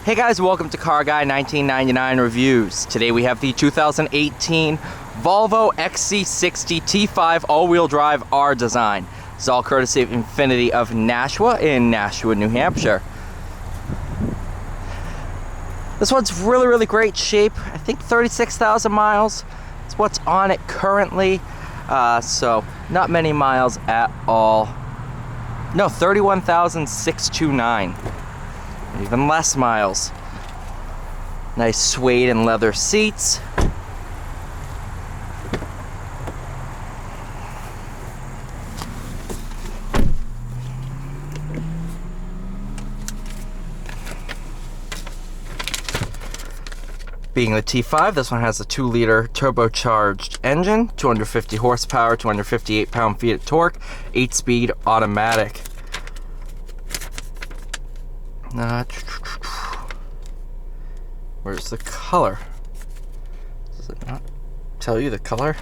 Hey guys, welcome to Car Guy 1999 Reviews. Today we have the 2018 Volvo XC60 T5 all-wheel drive R design. It's all courtesy of Infiniti of Nashua in Nashua, New Hampshire. This one's really great shape. I think 36,000 miles. It's what's on it currently. So not many miles at all. No, 31,629. Even less miles. Nice suede and leather seats. Being the T5, this one has a 2-liter turbocharged engine, 250 horsepower, 258 pound-feet of torque, 8-speed automatic. Where's the color? Does it not tell you the color?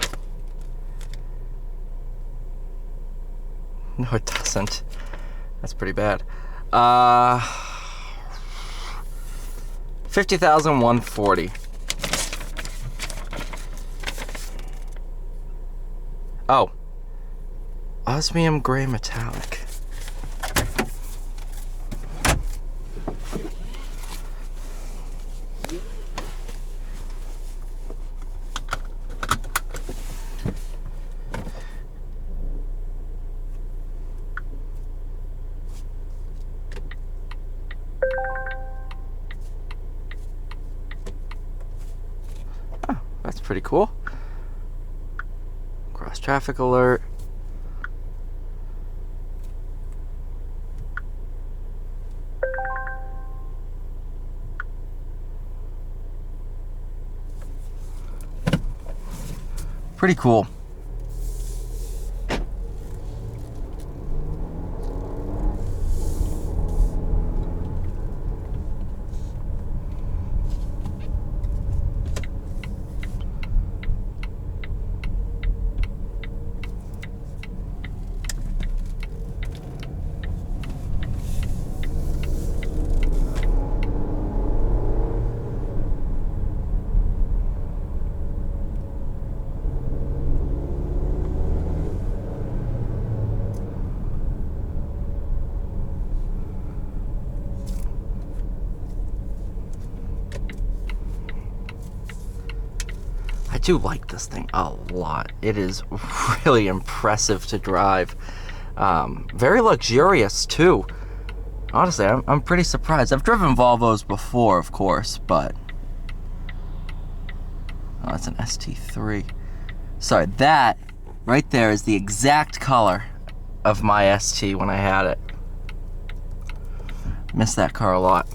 No, it doesn't. That's pretty bad. 50,140. Oh, osmium gray metallic. Oh, that's pretty cool. Cross traffic alert. Pretty cool. I do like this thing a lot. It is really impressive to drive. Very luxurious too. Honestly, I'm pretty surprised. I've driven Volvos before, of course, but... Oh, that's an ST3. Sorry, that right there is the exact color of my ST when I had it. Miss that car a lot.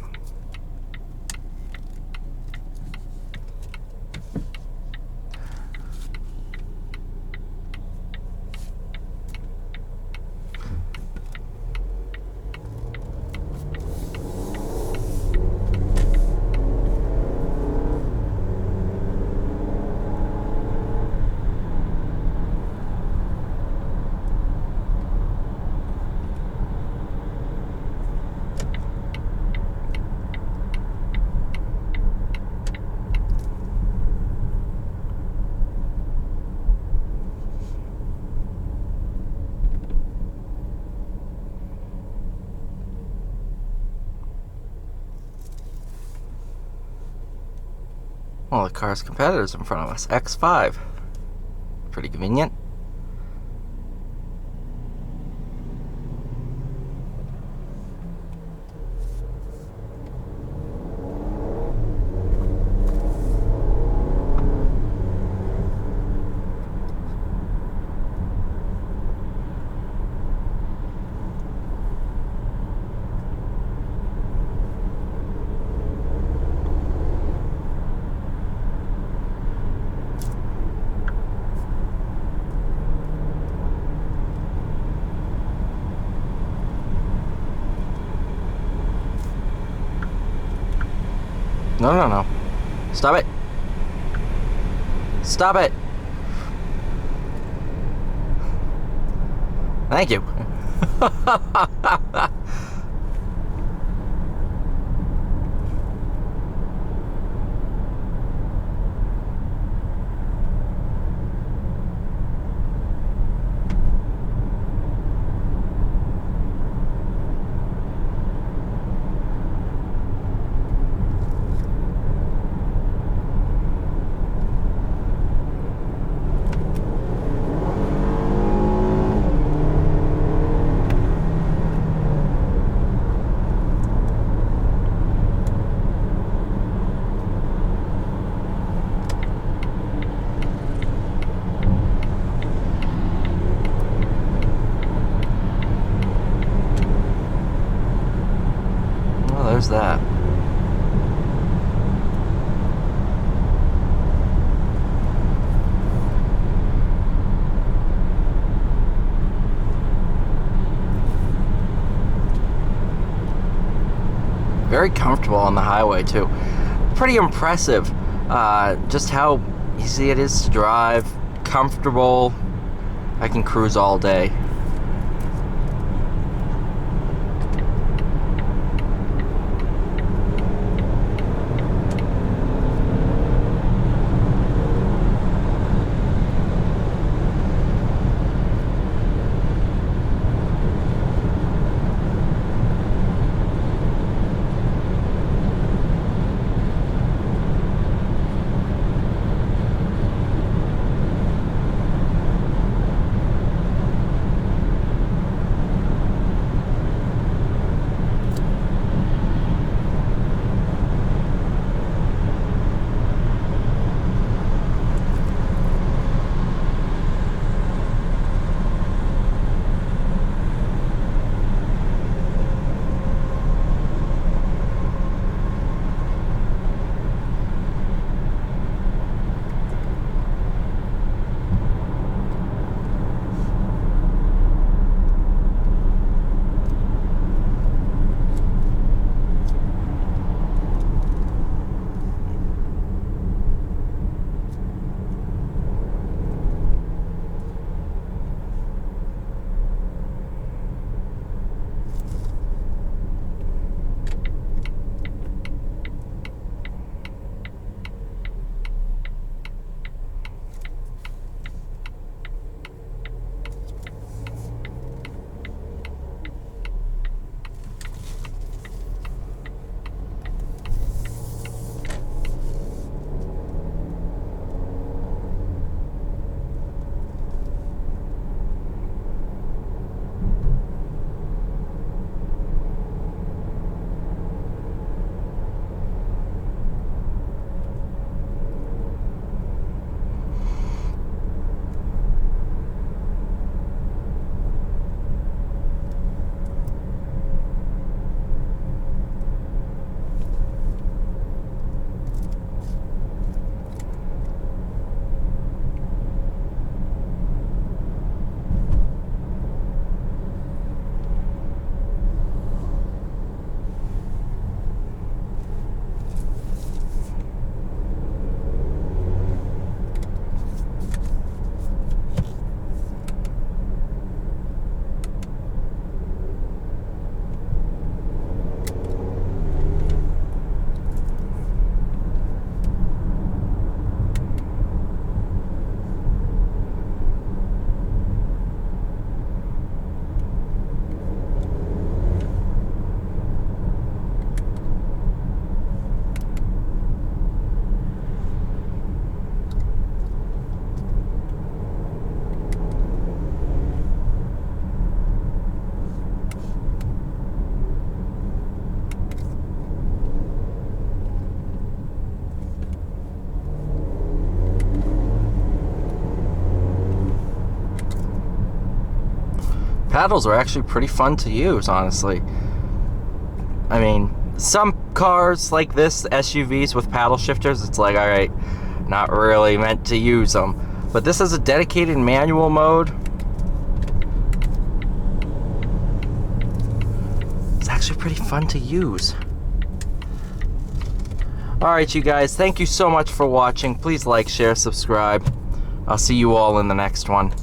Well, the car's competitors in front of us, X5. Pretty convenient. No. Stop it. Stop it. Thank you. there's that. Very comfortable on the highway too. Pretty impressive just how easy it is to drive, comfortable. I can cruise all day. Paddles are actually pretty fun to use, honestly. I mean, some cars like this, SUVs with paddle shifters, it's like, alright, not really meant to use them. But this is a dedicated manual mode. It's actually pretty fun to use. Alright, you guys, thank you so much for watching. Please like, share, subscribe. I'll see you all in the next one.